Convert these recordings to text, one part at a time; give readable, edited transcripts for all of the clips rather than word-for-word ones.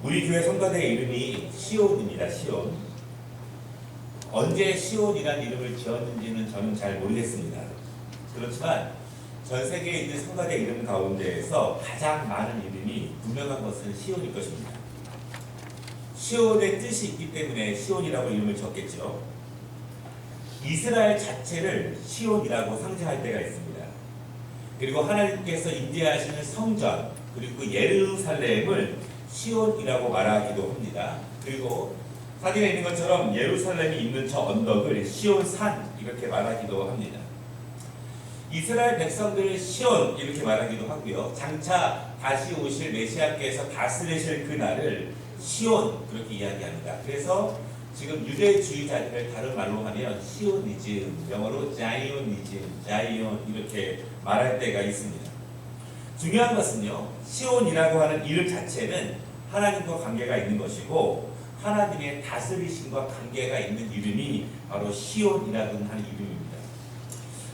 우리 교회 성가대 이름이 시온입니다. 시온. 언제 시온이라는 이름을 지었는지는 저는 잘 모르겠습니다. 그렇지만 전 세계에 있는 성가대 이름 가운데에서 가장 많은 이름이 분명한 것은 시온일 것입니다. 시온의 뜻이 있기 때문에 시온이라고 이름을 지었겠죠. 이스라엘 자체를 시온이라고 상징할 때가 있습니다. 그리고 하나님께서 임재하시는 성전 그리고 예루살렘을 시온이라고 말하기도 합니다. 그리고 사진에 있는 것처럼 예루살렘이 있는 저 언덕을 시온산 이렇게 말하기도 합니다. 이스라엘 백성들을 시온 이렇게 말하기도 하고요. 장차 다시 오실 메시아께서 다스리실 그 날을 시온 그렇게 이야기합니다. 그래서 지금 유대주의자들을 다른 말로 하면 시오니즘, 영어로 자이오니즘, 자이온 이렇게 말할 때가 있습니다. 중요한 것은요, 시온이라고 하는 이름 자체는 하나님과 관계가 있는 것이고 하나님의 다스리심과 관계가 있는 이름이 바로 시온이라는 하는 이름입니다.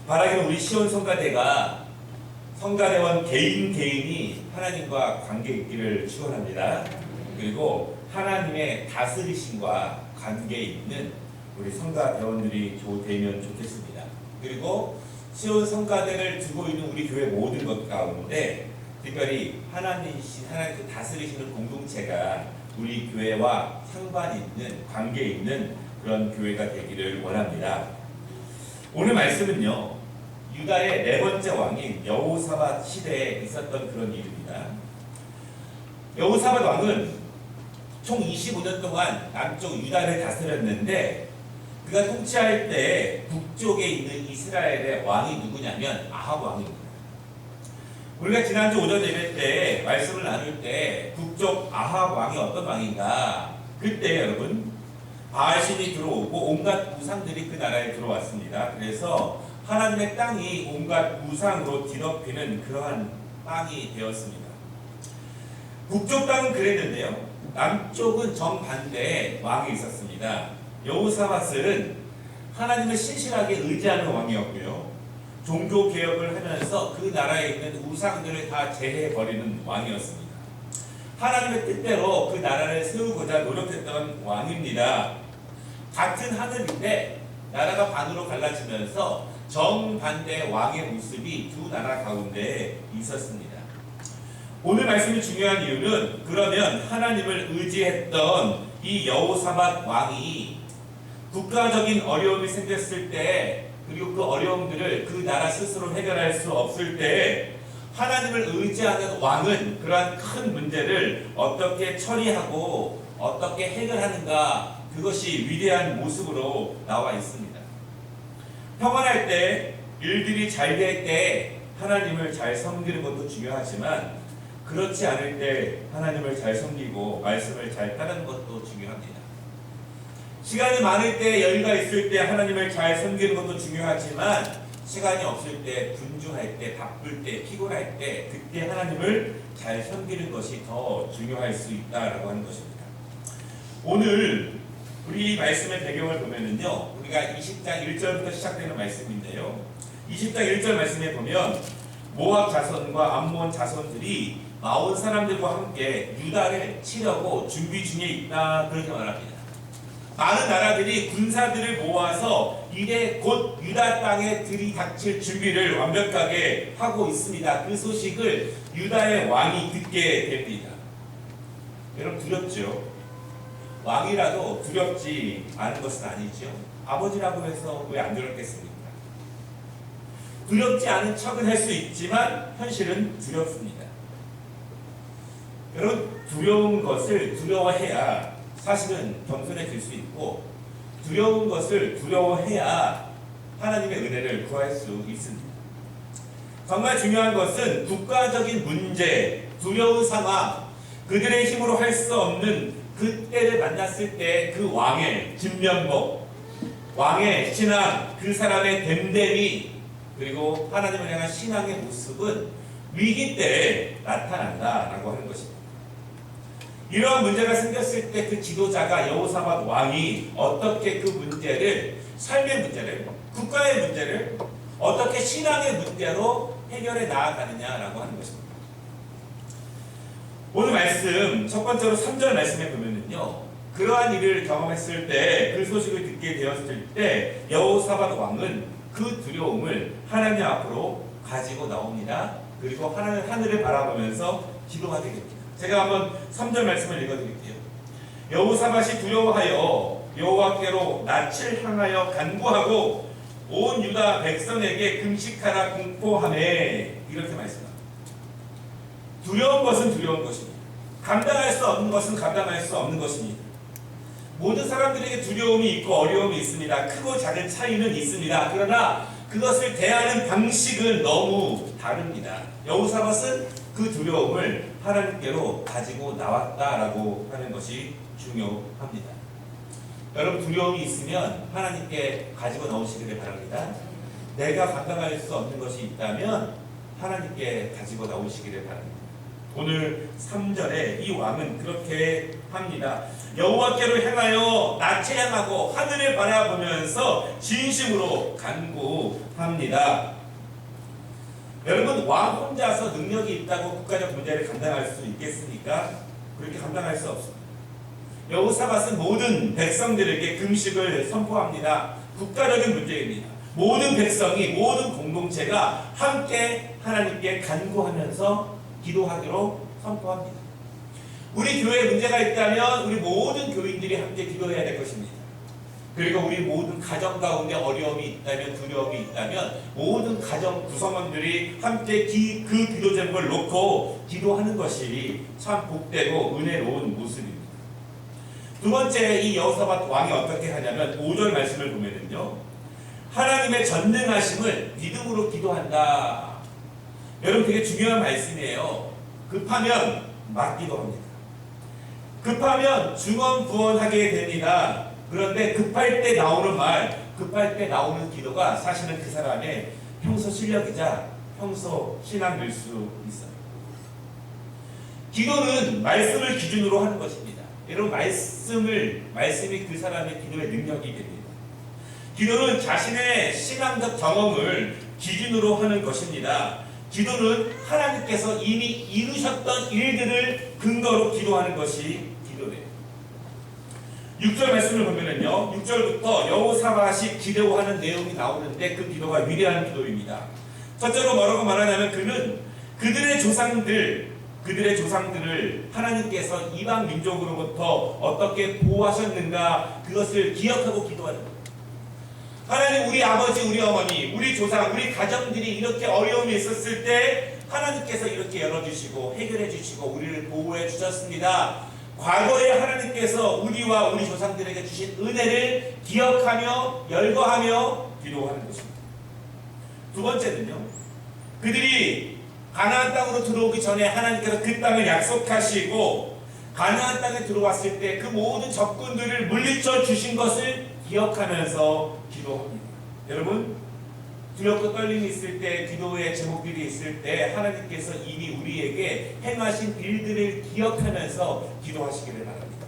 바라기는 우리 시온 성가대가 성가대원 개인이 하나님과 관계 있기를 축원합니다. 그리고 하나님의 다스리심과 관계 있는 우리 성가대원들이 되면 좋겠습니다. 그리고 시온 성가대를 두고 있는 우리 교회 모든 것 가운데 특별히 하나님께서 다스리시는 공동체가 우리 교회와 상관 있는 관계 있는 그런 교회가 되기를 원합니다. 오늘 말씀은요, 유다의 네 번째 왕인 여호사밧 시대에 있었던 그런 일입니다. 여호사밧 왕은 총 25년 동안 남쪽 유다를 다스렸는데 그가 통치할 때 북쪽에 있는 이스라엘의 왕이 누구냐면 아합 왕입니다. 우리가 지난주 오전 예배 때 말씀을 나눌 때 북쪽 아합 왕이 어떤 왕인가, 그때 여러분 바알신이 들어오고 온갖 우상들이 그 나라에 들어왔습니다. 그래서 하나님의 땅이 온갖 우상으로 뒤덮이는 그러한 땅이 되었습니다. 북쪽 땅은 그랬는데요, 남쪽은 정반대의 왕이 있었습니다. 여호사밧은 하나님을 신실하게 의지하는 왕이었고요, 종교개혁을 하면서 그 나라에 있는 우상들을 다 제해버리는 왕이었습니다. 하나님의 뜻대로 그 나라를 세우고자 노력했던 왕입니다. 같은 하늘인데 나라가 반으로 갈라지면서 정반대 왕의 모습이 두 나라 가운데 있었습니다. 오늘 말씀이 중요한 이유는 그러면 하나님을 의지했던 이 여호사밧 왕이 국가적인 어려움이 생겼을 때, 그리고 그 어려움들을 그 나라 스스로 해결할 수 없을 때 하나님을 의지하는 왕은 그러한 큰 문제를 어떻게 처리하고 어떻게 해결하는가, 그것이 위대한 모습으로 나와 있습니다. 평안할 때, 일들이 잘 될 때 하나님을 잘 섬기는 것도 중요하지만 그렇지 않을 때 하나님을 잘 섬기고 말씀을 잘 따르는 것도 중요합니다. 시간이 많을 때, 여유가 있을 때 하나님을 잘 섬기는 것도 중요하지만 시간이 없을 때, 분주할 때, 바쁠 때, 피곤할 때 그때 하나님을 잘 섬기는 것이 더 중요할 수 있다라고 하는 것입니다. 오늘 우리 말씀의 배경을 보면은요, 우리가 20장 1절부터 시작되는 말씀인데요, 20장 1절 말씀에 보면 모압 자손과 암몬 자손들이 마온 사람들과 함께 유다를 치려고 준비 중에 있다, 그렇게 말합니다. 많은 나라들이 군사들을 모아서 이제 곧 유다 땅에 들이닥칠 준비를 완벽하게 하고 있습니다. 그 소식을 유다의 왕이 듣게 됩니다. 여러분 두렵죠? 왕이라도 두렵지 않은 것은 아니죠. 아버지라고 해서 왜 안 두렵겠습니까? 두렵지 않은 척은 할 수 있지만 현실은 두렵습니다. 여러분, 두려운 것을 두려워해야 사실은 겸손해질 수 있고, 두려운 것을 두려워해야 하나님의 은혜를 구할 수 있습니다. 정말 중요한 것은 국가적인 문제, 두려운 상황, 그들의 힘으로 할 수 없는 그때를 만났을 때 그 왕의 진면목, 왕의 신앙, 그 사람의 됨됨이, 그리고 하나님을 향한 신앙의 모습은 위기 때 나타난다라고 하는 것입니다. 이러한 문제가 생겼을 때 그 지도자가 여호사밧 왕이 어떻게 그 문제를, 삶의 문제를, 국가의 문제를 어떻게 신앙의 문제로 해결해 나아가느냐라고 하는 것입니다. 오늘 말씀 첫 번째로 3절 말씀에 보면은요, 그러한 일을 경험했을 때, 그 소식을 듣게 되었을 때 여호사밧 왕은 그 두려움을 하나님 앞으로 가지고 나옵니다. 그리고 하늘을 바라보면서 기도하게 됩니다. 제가 한번 3절 말씀을 읽어드릴게요. 여호사밧이 두려워하여 여호와께로 낯을 향하여 간구하고 온 유다 백성에게 금식하라 공포하매, 이렇게 말씀합니다. 두려운 것은 두려운 것입니다. 감당할 수 없는 것은 감당할 수 없는 것입니다. 모든 사람들에게 두려움이 있고 어려움이 있습니다. 크고 작은 차이는 있습니다. 그러나 그것을 대하는 방식은 너무 다릅니다. 여호사밧은 그 두려움을 하나님께로 가지고 나왔다라고 하는 것이 중요합니다. 여러분, 두려움이 있으면 하나님께 가지고 나오시기를 바랍니다. 내가 감당할 수 없는 것이 있다면 하나님께 가지고 나오시기를 바랍니다. 오늘 3절에 이 왕은 그렇게 합니다. 여호와께로 향하여 낯을 향하고 하늘을 바라보면서 진심으로 간구합니다. 여러분, 왕 혼자서 능력이 있다고 국가적 문제를 감당할 수 있겠습니까? 그렇게 감당할 수 없습니다. 여호사밧은 모든 백성들에게 금식을 선포합니다. 국가적인 문제입니다. 모든 백성이, 모든 공동체가 함께 하나님께 간구하면서 기도하기로 선포합니다. 우리 교회에 문제가 있다면 우리 모든 교인들이 함께 기도해야 될 것입니다. 그리고 우리 모든 가정 가운데 어려움이 있다면, 두려움이 있다면 모든 가정 구성원들이 함께 그 기도 제목을 놓고 기도하는 것이 참 복되고 은혜로운 모습입니다. 두 번째, 이 여호사밧 왕이 어떻게 하냐면 5절 말씀을 보면은요, 하나님의 전능하심을 믿음으로 기도한다. 여러분, 되게 중요한 말씀이에요. 급하면 막기도 합니다. 급하면 중언부언하게 됩니다. 그런데 급할 때 나오는 말, 급할 때 나오는 기도가 사실은 그 사람의 평소 실력이자 평소 신앙일 수 있어요. 기도는 말씀을 기준으로 하는 것입니다. 여러분, 말씀이 그 사람의 기도의 능력이 됩니다. 기도는 자신의 신앙적 경험을 기준으로 하는 것입니다. 기도는 하나님께서 이미 이루셨던 일들을 근거로 기도하는 것이 기도예요. 6절 말씀을 보면은요, 6절부터 여호사밧이 기도하는 내용이 나오는데 그 기도가 위대한 기도입니다. 첫째로 뭐라고 말하냐면, 그는 그들의 조상들을 하나님께서 이방 민족으로부터 어떻게 보호하셨는가, 그것을 기억하고 기도하는 거예요. 하나님, 우리 아버지, 우리 어머니, 우리 조상, 우리 가정들이 이렇게 어려움이 있었을 때 하나님께서 이렇게 열어주시고 해결해 주시고 우리를 보호해 주셨습니다. 과거에 하나님께서 우리와 우리 조상들에게 주신 은혜를 기억하며 열거하며 기도하는 것입니다. 두 번째는요, 그들이 가나안 땅으로 들어오기 전에 하나님께서 그 땅을 약속하시고 가나안 땅에 들어왔을 때 그 모든 적군들을 물리쳐 주신 것을 기억하면서 기도합니다. 여러분, 두렵고 떨림이 있을 때, 기도의 제목들이 있을 때 하나님께서 이미 우리에게 행하신 일들을 기억하면서 기도하시기를 바랍니다.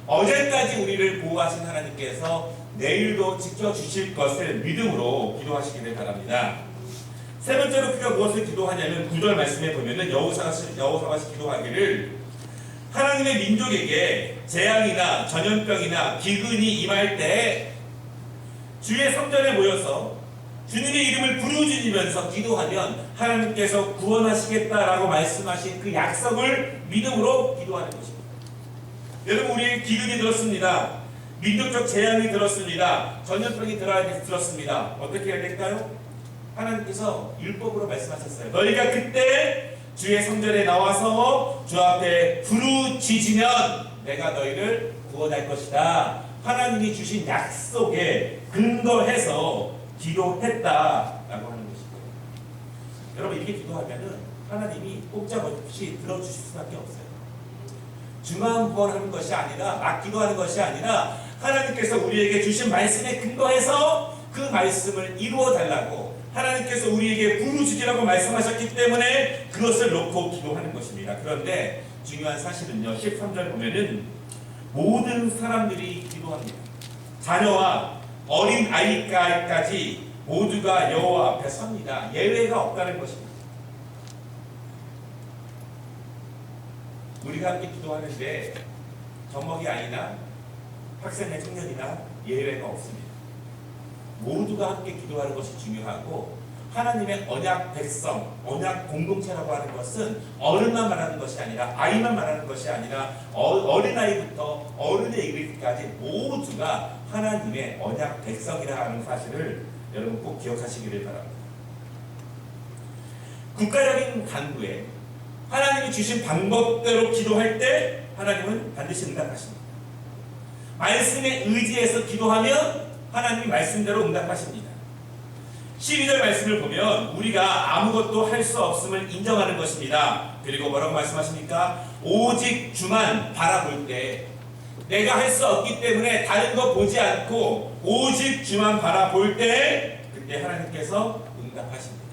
어제까지 우리를 보호하신 하나님께서 내일도 지켜주실 것을 믿음으로 기도하시기를 바랍니다. 세 번째로 그가 무엇을 기도하냐면 9절 말씀에 보면은 여호사밧이 기도하기를, 하나님의 민족에게 재앙이나 전염병이나 기근이 임할 때 주의 성전에 모여서 주님의 이름을 부르짖으면서 기도하면 하나님께서 구원하시겠다라고 말씀하신 그 약속을 믿음으로 기도하는 것입니다. 여러분, 우리 기근이 들었습니다. 민족적 재앙이 들었습니다. 전염병이 들었습니다. 어떻게 해야 될까요? 하나님께서 율법으로 말씀하셨어요. 너희가 그때 주의 성전에 나와서 주 앞에 부르짖으면 내가 너희를 구원할 것이다. 하나님이 주신 약속에 근거해서 기도했다라고 하는 것이고요. 여러분, 이렇게 기도하면은 하나님이 꼼짝없이 들어주실 수밖에 없어요. 중언부언하는 것이 아니라, 막 기도하는 것이 아니라 하나님께서 우리에게 주신 말씀에 근거해서 그 말씀을 이루어 달라고 하나님께서 우리에게 부르짖으라고 말씀하셨기 때문에 그것을 놓고 기도하는 것입니다. 그런데 중요한 사실은요, 13절 보면은 모든 사람들이 기도합니다. 자녀와 어린 아이까지 모두가 여호와 앞에 섭니다. 예외가 없다는 것입니다. 우리가 함께 기도하는데 젖먹이 아이나 학생의 청년이나 예외가 없습니다. 모두가 함께 기도하는 것이 중요하고, 하나님의 언약 백성, 언약 공동체라고 하는 것은 어른만 말하는 것이 아니라, 아이만 말하는 것이 아니라, 어린아이부터 어른에 이르기까지 모두가 하나님의 언약 백성이라 하는 사실을 여러분 꼭 기억하시기를 바랍니다. 국가적인 간구에 하나님이 주신 방법대로 기도할 때 하나님은 반드시 응답하십니다. 말씀에 의지해서 기도하면 하나님이 말씀대로 응답하십니다. 12절 말씀을 보면 우리가 아무것도 할 수 없음을 인정하는 것입니다. 그리고 뭐라고 말씀하십니까? 오직 주만 바라볼 때, 내가 할 수 없기 때문에 다른 거 보지 않고 오직 주만 바라볼 때, 그때 하나님께서 응답하십니다.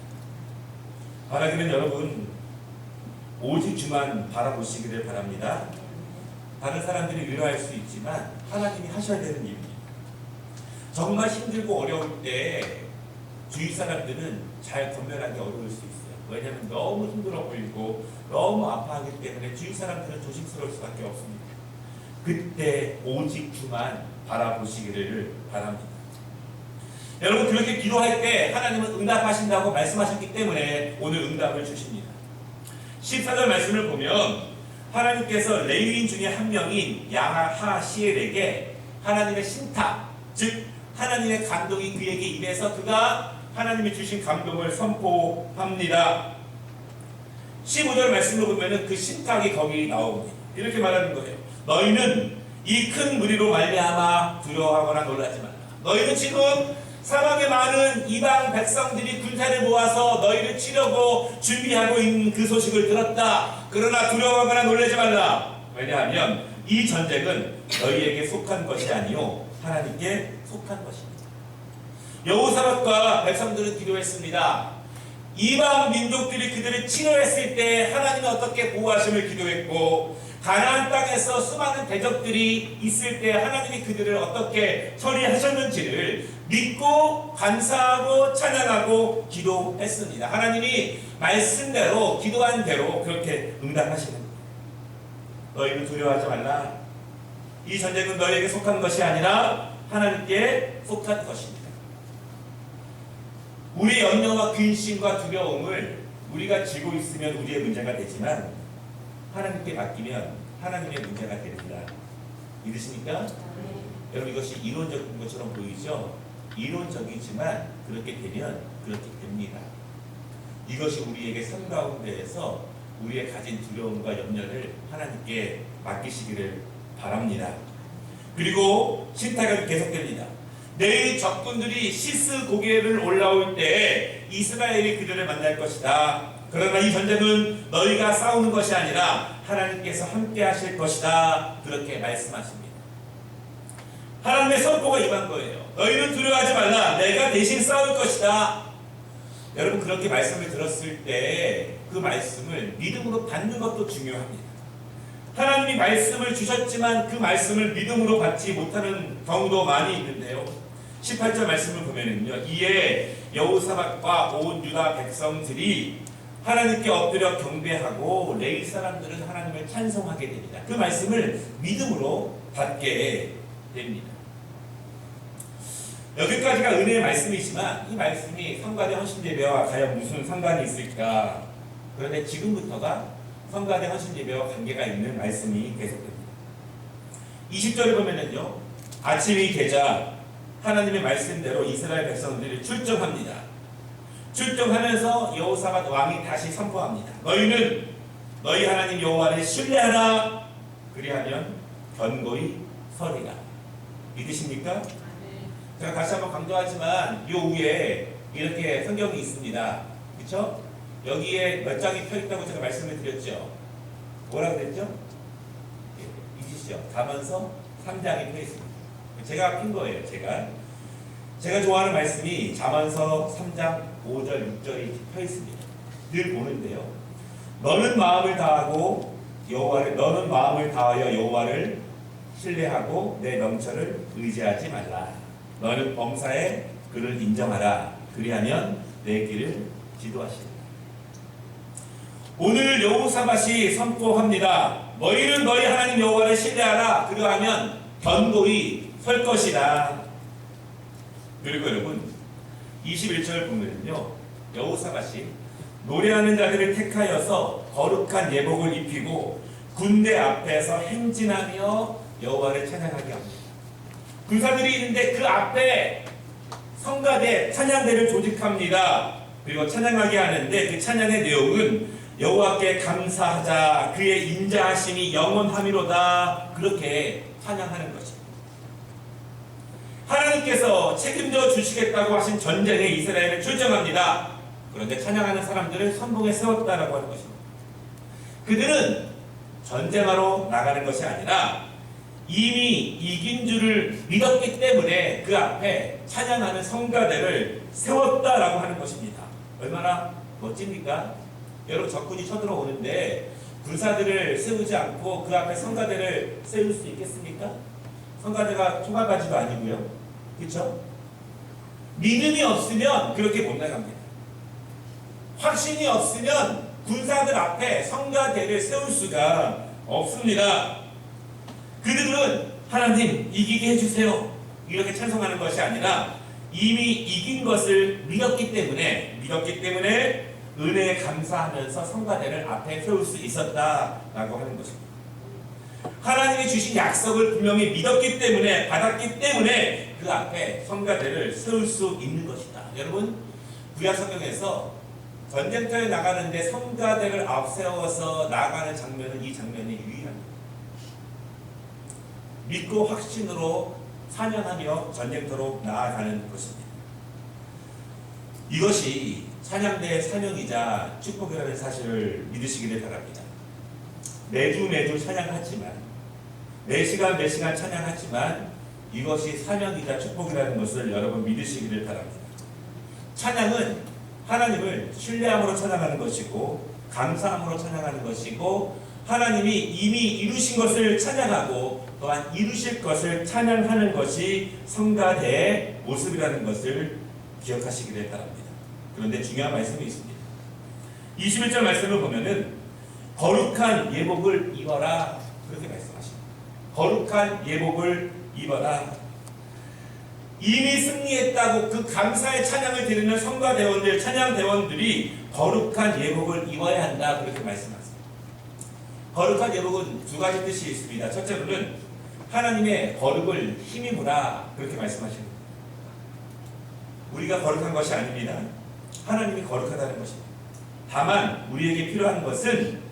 바라기는 여러분 오직 주만 바라보시기를 바랍니다. 다른 사람들이 위로할 수 있지만 하나님이 하셔야 되는 일입니다. 정말 힘들고 어려울 때 주위 사람들은 잘 건면하기 어려울 수 있어요. 왜냐하면 너무 힘들어 보이고 너무 아파하기 때문에 주위 사람들은 조심스러울 수밖에 없습니다. 그때 오직 주만 바라보시기를 바랍니다. 여러분, 그렇게 기도할 때 하나님은 응답하신다고 말씀하셨기 때문에 오늘 응답을 주십니다. 14절 말씀을 보면 하나님께서 레위인 중에 한 명인 야하시엘에게 하나님의 신탁, 즉 하나님의 감동이 그에게 임해서 그가 하나님이 주신 감동을 선포합니다. 15절 말씀을 보면 그 신탁이 거기 나옵니다. 이렇게 말하는 거예요. 너희는 이 큰 무리로 말미암아 두려워하거나 놀라지 말라. 너희는 지금 사방에 많은 이방 백성들이 군사를 모아서 너희를 치려고 준비하고 있는 그 소식을 들었다. 그러나 두려워하거나 놀라지 말라. 왜냐하면 이 전쟁은 너희에게 속한 것이 아니요 하나님께 속한 것입니다. 여호사밧과 백성들은 기도했습니다. 이방 민족들이 그들을 치료했을 때 하나님은 어떻게 보호하심을 기도했고, 가나안 땅에서 수많은 대적들이 있을 때 하나님이 그들을 어떻게 처리하셨는지를 믿고 감사하고 찬양하고 기도했습니다. 하나님이 말씀대로 기도한 대로 그렇게 응답하시는 거예요. 너희는 두려워하지 말라. 이 전쟁은 너희에게 속한 것이 아니라 하나님께 속한 것입니다. 우리의 염려와 근심과 두려움을 우리가 지고 있으면 우리의 문제가 되지만 하나님께 맡기면 하나님의 문제가 됩니다. 믿으십니까? 네. 여러분, 이것이 이론적인 것처럼 보이죠? 이론적이지만 그렇게 되면 그렇게 됩니다. 이것이 우리에게 삶 가운데에서 우리의 가진 두려움과 염려를 하나님께 맡기시기를 바랍니다. 그리고 신탁은 계속됩니다. 내일 적군들이 시스 고개를 올라올 때 이스라엘이 그들을 만날 것이다. 그러나 이 전쟁은 너희가 싸우는 것이 아니라 하나님께서 함께 하실 것이다. 그렇게 말씀하십니다. 하나님의 선포가 임한 거예요. 너희는 두려워하지 말라. 내가 대신 싸울 것이다. 여러분, 그렇게 말씀을 들었을 때 그 말씀을 믿음으로 받는 것도 중요합니다. 하나님이 말씀을 주셨지만 그 말씀을 믿음으로 받지 못하는 경우도 많이 있는데요. 18절 말씀을 보면은요, 이에 여호사밧과 온 유다 백성들이 하나님께 엎드려 경배하고 레위 사람들은 하나님을 찬송하게 됩니다. 그 말씀을 믿음으로 받게 됩니다. 여기까지가 은혜의 말씀이지만 이 말씀이 성가대 헌신예배와 과연 무슨 상관이 있을까? 그런데 지금부터가 성가대 헌신예배와 관계가 있는 말씀이 계속됩니다. 20절을 보면은요, 아침이 되자 하나님의 말씀대로 이스라엘 백성들이 출정합니다. 출정하면서 여호사밧 왕이 다시 선포합니다. 너희는 너희 하나님 여호와를 신뢰하라. 그리하면 견고히 서리라. 믿으십니까? 제가 다시 한번 강조하지만 요 위에 이렇게 성경이 있습니다. 그렇죠? 여기에 몇 장이 펴 있다고 제가 말씀을 드렸죠. 뭐라고 그랬죠? 잊으시죠? 가면서 3장이 펴 있습니다. 제가 핀 거예요. 제가 좋아하는 말씀이 잠언서 3장 5절 6절이 펴 있습니다. 늘 보는데요. 너는 마음을 다하여 여호와를 신뢰하고 내 명철을 의지하지 말라. 너는 범사에 그를 인정하라. 그리하면 내 길을 지도하시리라. 오늘 여호사밧이 선포합니다. 너희는 너희 하나님 여호와를 신뢰하라. 그러하면 견고히 설 것이다. 그리고 여러분 21절 보면요, 여호사밧이 노래하는 자들을 택하여서 거룩한 예복을 입히고 군대 앞에서 행진하며 여호와를 찬양하게 합니다. 군사들이 있는데 그 앞에 성가대 찬양대를 조직합니다. 그리고 찬양하게 하는데 그 찬양의 내용은 여호와께 감사하자, 그의 인자하심이 영원하미로다, 그렇게 찬양하는 것입니다. 하나님께서 책임져 주시겠다고 하신 전쟁에 이스라엘을 출정합니다. 그런데 찬양하는 사람들을 선봉에 세웠다라고 하는 것입니다. 그들은 전쟁하러 나가는 것이 아니라 이미 이긴 줄을 믿었기 때문에 그 앞에 찬양하는 성가대를 세웠다라고 하는 것입니다. 얼마나 멋집니까? 여러분, 적군이 쳐들어오는데 군사들을 세우지 않고 그 앞에 성가대를 세울 수 있겠습니까? 성가대가 총알바지도 아니고요. 그렇죠? 믿음이 없으면 그렇게 못 나갑니다. 확신이 없으면 군사들 앞에 성가대를 세울 수가 없습니다. 그들은 하나님 이기게 해주세요, 이렇게 찬송하는 것이 아니라 이미 이긴 것을 믿었기 때문에 은혜에 감사하면서 성가대를 앞에 세울 수 있었다라고 하는 것입니다. 하나님이 주신 약속을 분명히 믿었기 때문에, 받았기 때문에 그 앞에 성가대를 세울 수 있는 것이다. 여러분, 구약 성경에서 전쟁터에 나가는데 성가대를 앞세워서 나가는 장면은 이 장면이 유일합니다. 믿고 확신으로 찬양하며 전쟁터로 나아가는 것입니다. 이것이 찬양대의 사명이자 축복이라는 사실을 믿으시기를 바랍니다. 매주 찬양하지만, 매시간 찬양하지만 이것이 사명이자 축복이라는 것을 여러분 믿으시기를 바랍니다. 찬양은 하나님을 신뢰함으로 찬양하는 것이고, 감사함으로 찬양하는 것이고, 하나님이 이미 이루신 것을 찬양하고 또한 이루실 것을 찬양하는 것이 성가대의 모습이라는 것을 기억하시기를 바랍니다. 그런데 중요한 말씀이 있습니다. 21절 말씀을 보면은 거룩한 예복을 입어라, 그렇게 말씀하십니다. 거룩한 예복을 입어라. 이미 승리했다고 그 감사의 찬양을 드리는 성가대원들, 찬양대원들이 거룩한 예복을 입어야 한다, 그렇게 말씀하십니다. 거룩한 예복은 두 가지 뜻이 있습니다. 첫째로는 하나님의 거룩을 힘입으라, 그렇게 말씀하십니다. 우리가 거룩한 것이 아닙니다. 하나님이 거룩하다는 것입니다. 다만 우리에게 필요한 것은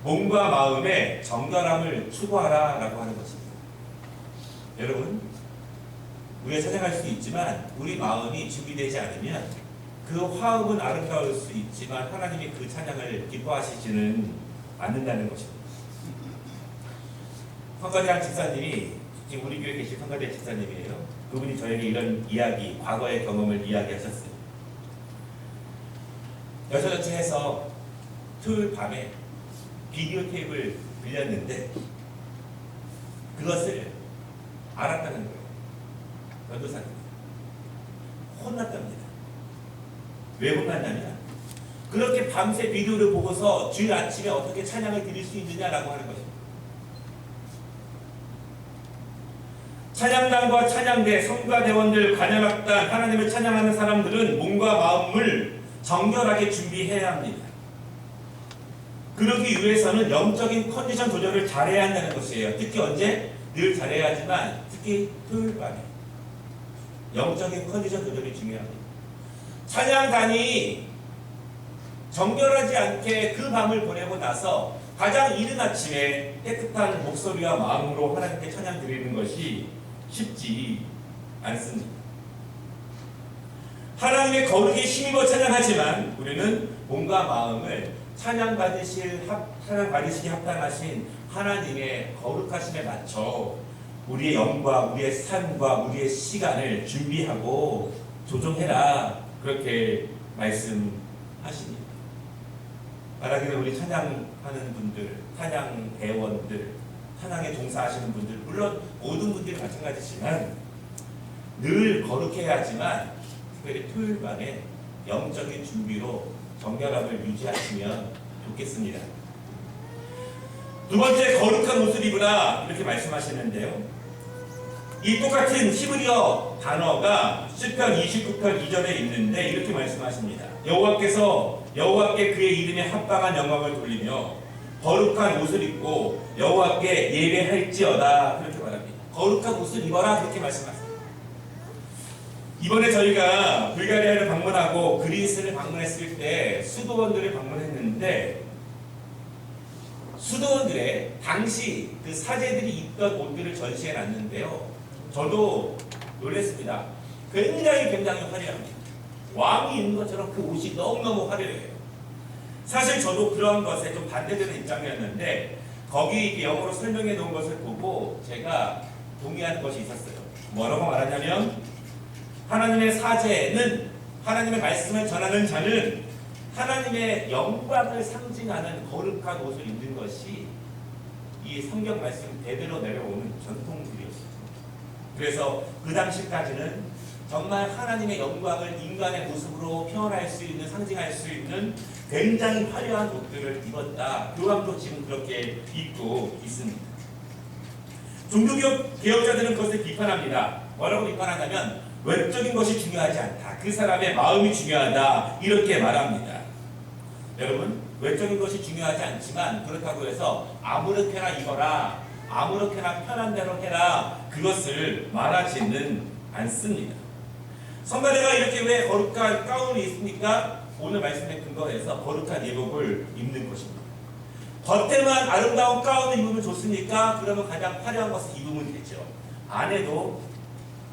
몸과 마음의 정결함을 추구하라 라고 하는 것입니다. 여러분, 우리가 찬양할 수 있지만 우리 마음이 준비되지 않으면 그 화음은 아름다울 수 있지만 하나님이 그 찬양을 기뻐하시지는 않는다는 것입니다. 성가대한 집사님이, 지금 우리 교회에 계신 성가대 집사님이에요. 그분이 저에게 이런 이야기, 과거의 경험을 이야기하셨어요. 여서저처해서 토요일 밤에 비디오 테이프를 빌렸는데 그것을 알았다는 거예요. 전도사님 혼났답니다. 왜 혼났냐면 그렇게 밤새 비디오를 보고서 주일 아침에 어떻게 찬양을 드릴 수 있느냐라고 하는 것입니다. 찬양단과 찬양대, 성가대원들, 관현악단, 하나님을 찬양하는 사람들은 몸과 마음을 정결하게 준비해야 합니다. 그러기 위해서는 영적인 컨디션 조절을 잘해야 한다는 것이에요. 특히 언제? 늘 잘해야 하지만 특히 토요일 밤에 영적인 컨디션 조절이 중요합니다. 찬양단이 정결하지 않게 그 밤을 보내고 나서 가장 이른 아침에 깨끗한 목소리와 마음으로 하나님께 찬양 드리는 것이 쉽지 않습니다. 하나님의 거룩에 힘입어 찬양하지만 우리는 몸과 마음을 찬양받으시기 합당하신 하나님의 거룩하심에 맞춰 우리의 영과 우리의 삶과 우리의 시간을 준비하고 조정해라, 그렇게 말씀하십니다. 말하기를 우리 찬양하는 분들, 찬양 대원들, 찬양에 종사하시는 분들, 물론 모든 분들이 마찬가지지만 늘 거룩해야 하지만 특별히 토요일 밤에 영적인 준비로 정결함을 유지하시면 좋겠습니다. 두 번째, 거룩한 옷을 입으라 이렇게 말씀하시는데요. 이 똑같은 히브리어 단어가 시편 29편 2절에 있는데 이렇게 말씀하십니다. 여호와께 그의 이름에 합당한 영광을 돌리며 거룩한 옷을 입고 여호와께 예배할지어다 그렇게 말합니다. 거룩한 옷을 입어라 그렇게 말씀하세요. 이번에 저희가 불가리아를 방문하고 그리스를 방문했을 때 수도원들을 방문했는데 수도원들의 당시 그 사제들이 입던 옷들을 전시해 놨는데요. 저도 놀랐습니다. 굉장히 화려합니다. 왕이 입는 것처럼 그 옷이 너무너무 화려해요. 사실 저도 그런 것에 좀 반대되는 입장이었는데 거기 영어로 설명해 놓은 것을 보고 제가 동의하는 것이 있었어요. 뭐라고 말하냐면 하나님의 사제는 하나님의 말씀을 전하는 자는 하나님의 영광을 상징하는 거룩한 옷을 입는 것이 이 성경 말씀 대대로 내려오는 전통들이었어요. 그래서 그 당시까지는 정말 하나님의 영광을 인간의 모습으로 표현할 수 있는, 상징할 수 있는 굉장히 화려한 옷들을 입었다. 교황도 지금 그렇게 입고 있습니다. 종교개혁자들은 그것을 비판합니다. 뭐라고 비판하냐면 외적인 것이 중요하지 않다. 그 사람의 마음이 중요하다. 이렇게 말합니다. 여러분, 외적인 것이 중요하지 않지만 그렇다고 해서 아무렇게나 입어라, 아무렇게나 편한 대로 해라, 그것을 말하지는 않습니다. 성가대가 이렇게 왜 거룩한 가운을 입습니까? 오늘 말씀에 근거해서 거룩한 예복을 입는 것입니다. 겉에만 아름다운 가운을 입으면 좋습니까? 그러면 가장 화려한 것을 입으면 되죠. 안에도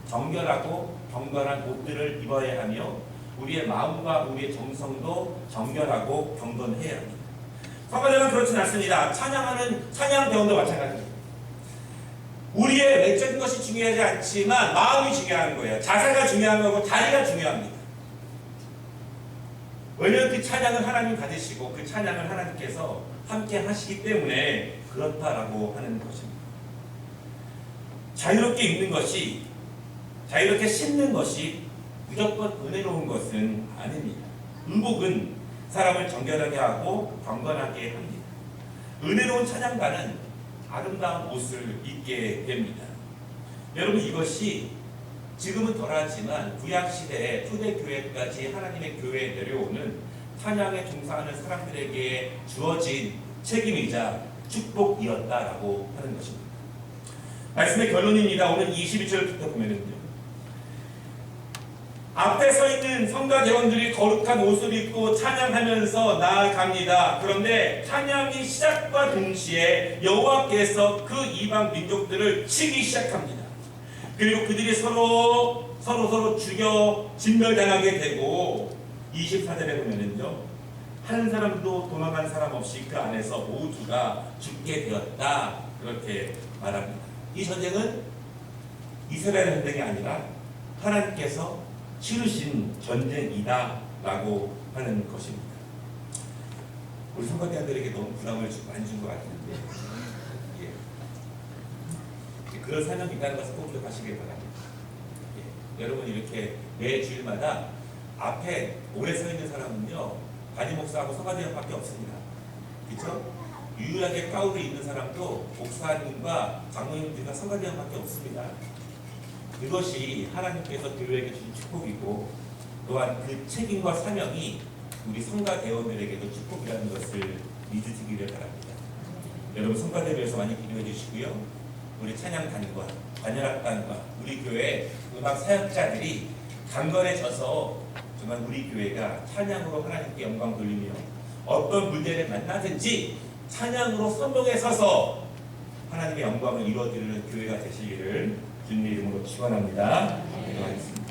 정결하고 경건한 옷들을 입어야 하며 우리의 마음과 우리의 정성도 정결하고 경건해야 합니다. 성가대는 그렇지는 않습니다. 찬양 배움도 마찬가지입니다. 우리의 외적인 것이 중요하지 않지만 마음이 중요한 거예요. 자세가 중요한 거고 다리가 중요합니다. 왜냐하면 그 찬양을 하나님 받으시고 그 찬양을 하나님께서 함께 하시기 때문에 그렇다라고 하는 것입니다. 자유롭게 입는 것이, 자유롭게 신는 것이 무조건 은혜로운 것은 아닙니다. 의복은 사람을 정결하게 하고 경건하게 합니다. 은혜로운 찬양가는 아름다운 옷을 입게 됩니다. 여러분, 이것이 지금은 덜하지만 구약시대에 초대교회까지 하나님의 교회에 내려오는 찬양에 종사하는 사람들에게 주어진 책임이자 축복이었다라고 하는 것입니다. 말씀의 결론입니다. 오늘 22절부터 보면은요, 앞에 서 있는 성가대원들이 거룩한 옷을 입고 찬양하면서 나아갑니다. 그런데 찬양이 시작과 동시에 여호와께서 그 이방 민족들을 치기 시작합니다. 그리고 그들이 서로 죽여 진멸당하게 되고 24절에 보면은요, 한 사람도 도망간 사람 없이 그 안에서 모두가 죽게 되었다. 그렇게 말합니다. 이 전쟁은 이스라엘 전쟁이 아니라 하나님께서 치르신 전쟁이다 라고 하는 것입니다. 우리 성가대원들에게 너무 부담을 많이 준 것 같은데, 그런 사명이 있다는 것을 꼭 기억하시길 바랍니다. 여러분, 이렇게 매 주일마다 앞에 오래 서 있는 사람은요, 담임 목사하고 성가대원밖에 없습니다. 그렇죠? 유일하게 가운을 입는 사람도 목사님과 장로님들과 성가대원밖에 없습니다. 그것이 하나님께서 교회에게 주신 축복이고, 또한 그 책임과 사명이 우리 성가대원들에게도 축복이라는 것을 믿으시기를 바랍니다. 여러분, 성가대를 위해서 많이 기도해 주시고요. 우리 찬양단과 관현악단과 우리 교회 음악 사역자들이 강건해져서 정말 우리 교회가 찬양으로 하나님께 영광 돌리며 어떤 문제를 만나든지 찬양으로 선봉에 서서 하나님의 영광을 이루어드리는 교회가 되시기를 주님의 이름으로 축원합니다. 기도하겠습니다.